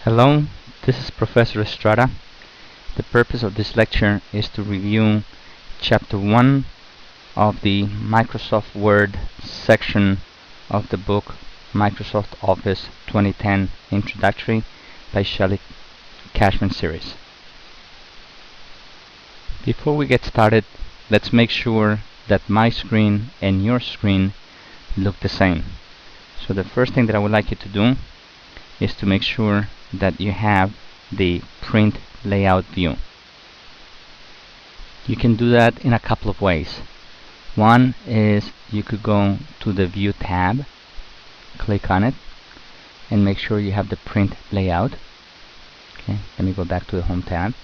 Hello, this is Professor Estrada. The purpose of this lecture is to review Chapter 1 of the Microsoft Word section of the book Microsoft Office 2010 Introductory by Shelley Cashman series. Before we get started, let's make sure that my screen and your screen look the same. So the first thing that I would like you to do is to make sure that you have the print layout view. You can do that in a couple of ways. One is you could go to the View tab, click on it, and make sure you have the print layout. Okay, let me go back to the Home tab.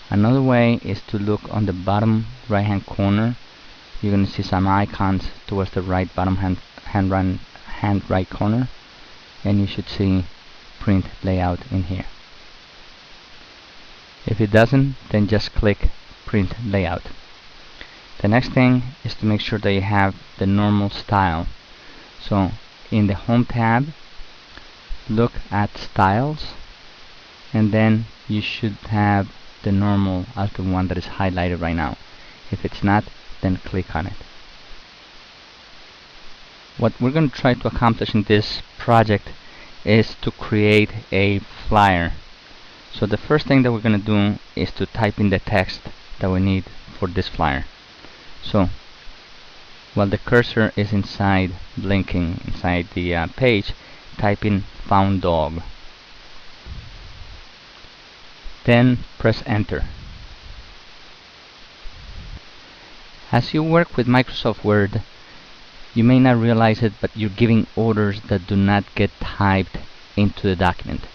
Another way is to look on the bottom right hand corner. You're going to see some icons towards the right bottom hand right corner, and you should see print layout in here. If it doesn't, then just click print layout. The next thing is to make sure that you have the normal style. So in the Home tab, look at styles, and then you should have the normal as the one that is highlighted right now. If it's not, then click on it. What we're going to try to accomplish in this project is to create a flyer. So the first thing that we're going to do is to type in the text that we need for this flyer. So while the cursor is inside, blinking inside the page, type in found dog. Then press enter. As you work with Microsoft Word, you may not realize it, but you're giving orders that do not get typed into the document.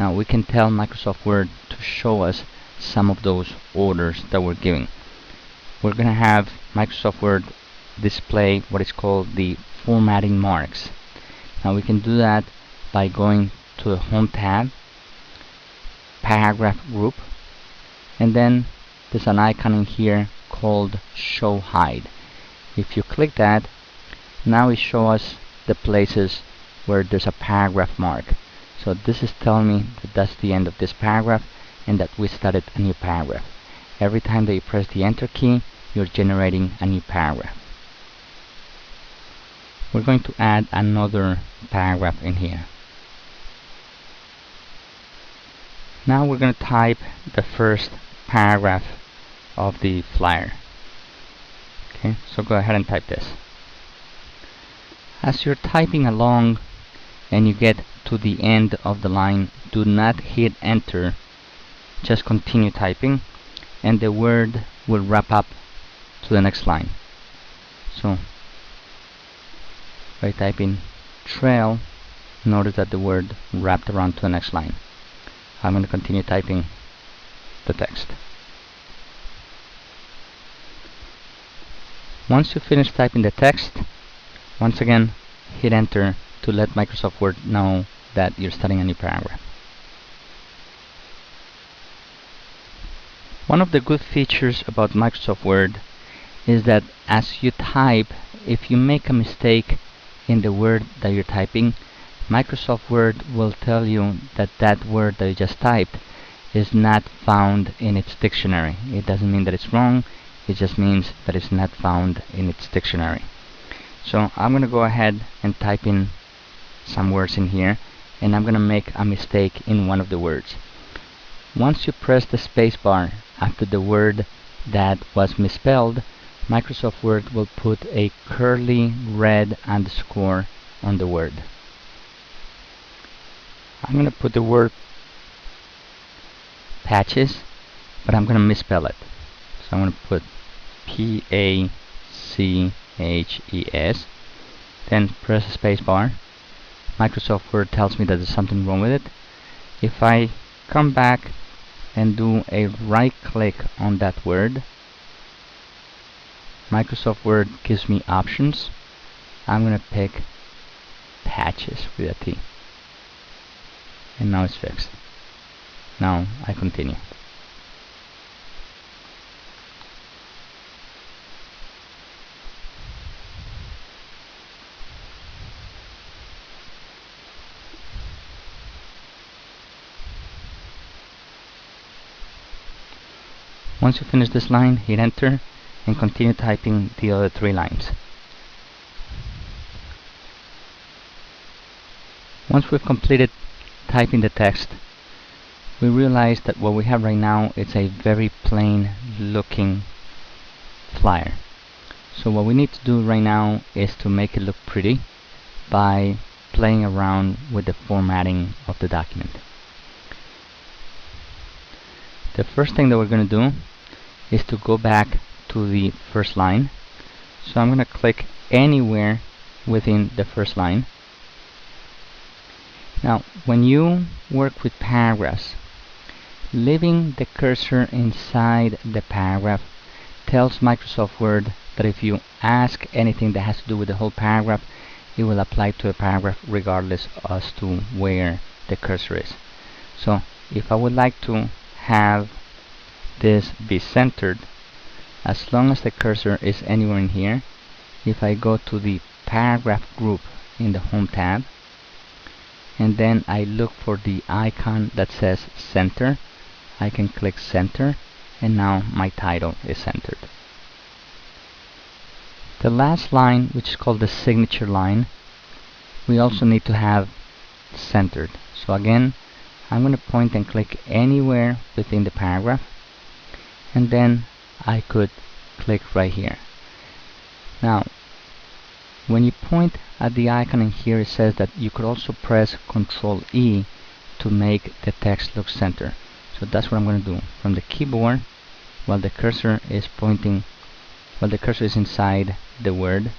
Now we can tell Microsoft Word to show us some of those orders that we're giving. We're going to have Microsoft Word display what is called the formatting marks. Now we can do that by going to the Home tab, Paragraph Group, and then there's an icon in here called Show Hide. If you click that, now it shows us the places where there's a paragraph mark. So this is telling me that that's the end of this paragraph and that we started a new paragraph. Every time that you press the enter key, you're generating a new paragraph. We're going to add another paragraph in here. Now we're going to type the first paragraph of the flyer. Okay, so go ahead and type this. As you're typing along and you get to the end of the line, do not hit enter, just continue typing and the word will wrap up to the next line. So by typing trail, notice that the word wrapped around to the next line. I'm going to continue typing the text. Once you finish typing the text, once again hit enter to let Microsoft Word know that you're starting a new paragraph. One of the good features about Microsoft Word is that as you type, if you make a mistake in the word that you're typing, Microsoft Word will tell you that that word that you just typed is not found in its dictionary. It doesn't mean that it's wrong, it just means that it's not found in its dictionary. So I'm going to go ahead and type in some words in here, and I'm going to make a mistake in one of the words. Once you press the space bar after the word that was misspelled, Microsoft Word will put a curly red underscore on the word. I'm going to put the word patches, but I'm going to misspell it. So I'm going to put P-A-C-H-E-S, then press the space bar. Microsoft Word tells me that there's something wrong with it. If I come back and do a right click on that word, Microsoft Word gives me options. I'm going to pick patches with a T. And now it's fixed. Now I continue. Once you finish this line, hit enter and continue typing the other 3 lines. Once we've completed typing the text, we realize that what we have right now is a very plain looking flyer. So what we need to do right now is to make it look pretty by playing around with the formatting of the document. The first thing that we're going to do is to go back to the first line. So I'm going to click anywhere within the first line. Now, when you work with paragraphs, leaving the cursor inside the paragraph tells Microsoft Word that if you ask anything that has to do with the whole paragraph, it will apply to a paragraph regardless as to where the cursor is. So if I would like to have this be centered, as long as the cursor is anywhere in here, if I go to the paragraph group in the Home tab, and then I look for the icon that says center, I can click center, and now my title is centered. The last line, which is called the signature line, we also need to have centered. So again, I'm going to point and click anywhere within the paragraph, and then I could click right here. Now, when you point at the icon in here, it says that you could also press Ctrl E to make the text look center. So that's what I'm going to do. From the keyboard, while the cursor is pointing, while the cursor is inside the word,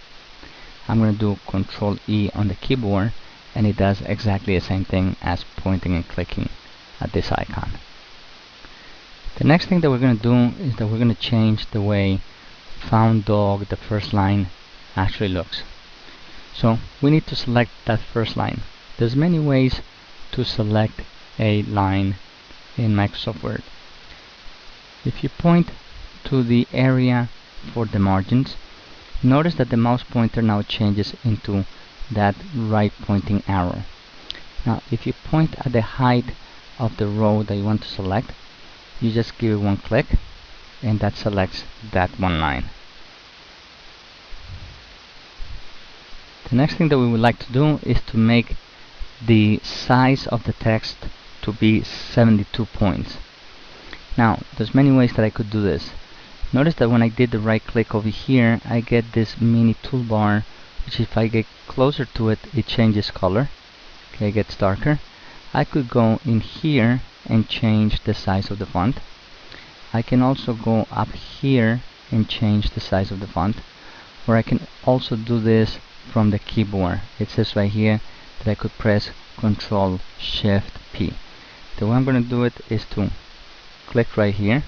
I'm going to do Ctrl E on the keyboard, and it does exactly the same thing as pointing and clicking at this icon. The next thing that we're going to do is that we're going to change the way found dog, the first line, actually looks. So we need to select that first line. There's many ways to select a line in Microsoft Word. If you point to the area for the margins, notice that the mouse pointer now changes into that right pointing arrow. Now if you point at the height of the row that you want to select, you just give it one click and that selects that one line. The next thing that we would like to do is to make the size of the text to be 72 points. Now, there's many ways that I could do this. Notice that when I did the right click over here, I get this mini toolbar, which if I get closer to it, it changes color. Okay, it gets darker. I could go in here and change the size of the font. I can also go up here and change the size of the font, or I can also do this from the keyboard. It says right here that I could press Ctrl Shift P. The way I'm going to do it is to click right here,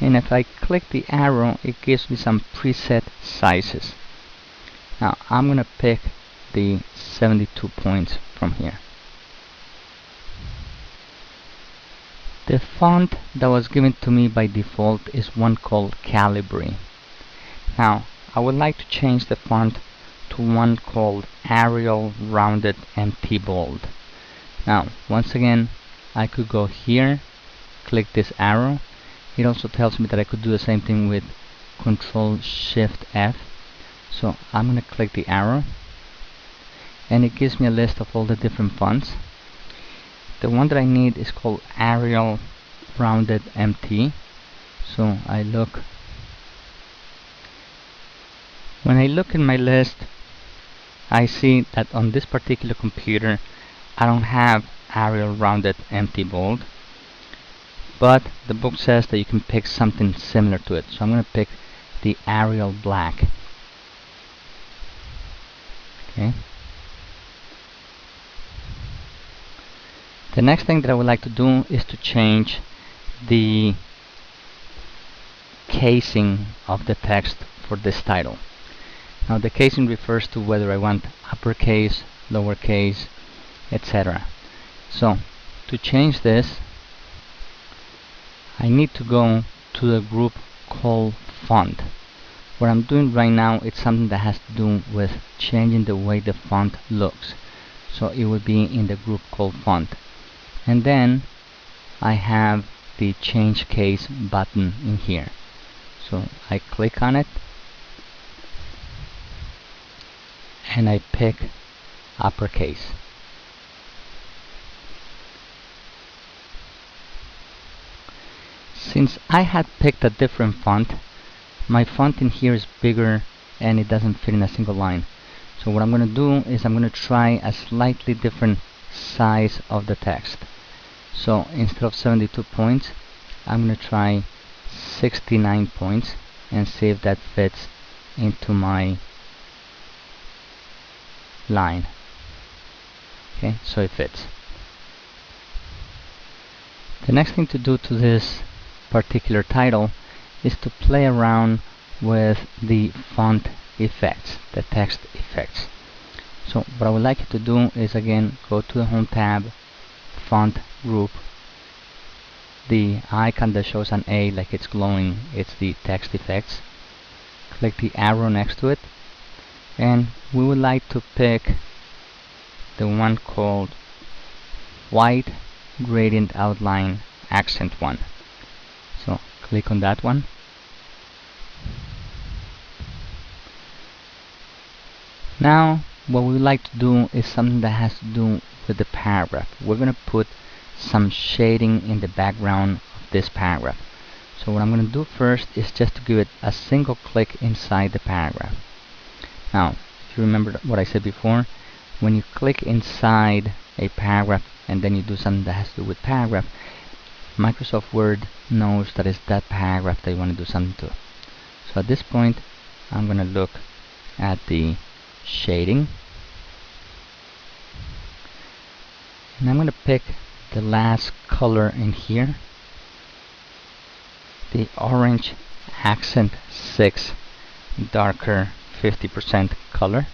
and if I click the arrow, it gives me some preset sizes. Now I'm going to pick the 72 points from here. The font that was given to me by default is one called Calibri. Now I would like to change the font to one called Arial Rounded MT Bold. Now once again, I could go here, click this arrow. It also tells me that I could do the same thing with Ctrl Shift F. So I'm going to click the arrow, and it gives me a list of all the different fonts. The one that I need is called Arial Rounded MT. So I look. When I look in my list, I see that on this particular computer I don't have Arial Rounded MT Bold, but the book says that you can pick something similar to it. So I'm going to pick the Arial Black. Okay. The next thing that I would like to do is to change the casing of the text for this title. Now the casing refers to whether I want uppercase, lowercase, etc. So to change this, I need to go to the group called font. What I'm doing right now is something that has to do with changing the way the font looks. So it would be in the group called font. And then I have the change case button in here. So I click on it and I pick uppercase. Since I had picked a different font, my font in here is bigger and it doesn't fit in a single line. So what I'm going to do is I'm going to try a slightly different size of the text. So instead of 72 points, I'm going to try 69 points and see if that fits into my line. Okay, so it fits. The next thing to do to this particular title is to play around with the font effects, the text effects. So what I would like you to do is again go to the Home tab, Font Group. The icon that shows an A like it's glowing, it's the text effects. Click the arrow next to it, and we would like to pick the one called White Gradient Outline Accent 1. So click on that one. Now what we would like to do is something that has to do with the paragraph. We're going to put some shading in the background of this paragraph. So what I'm going to do first is just to give it a single click inside the paragraph. Now if you remember what I said before, when you click inside a paragraph and then you do something that has to do with paragraph, Microsoft Word knows that it's that paragraph that you want to do something to. So at this point I'm going to look at the shading and I'm going to pick the last color in here, the orange accent 6 darker 50% color.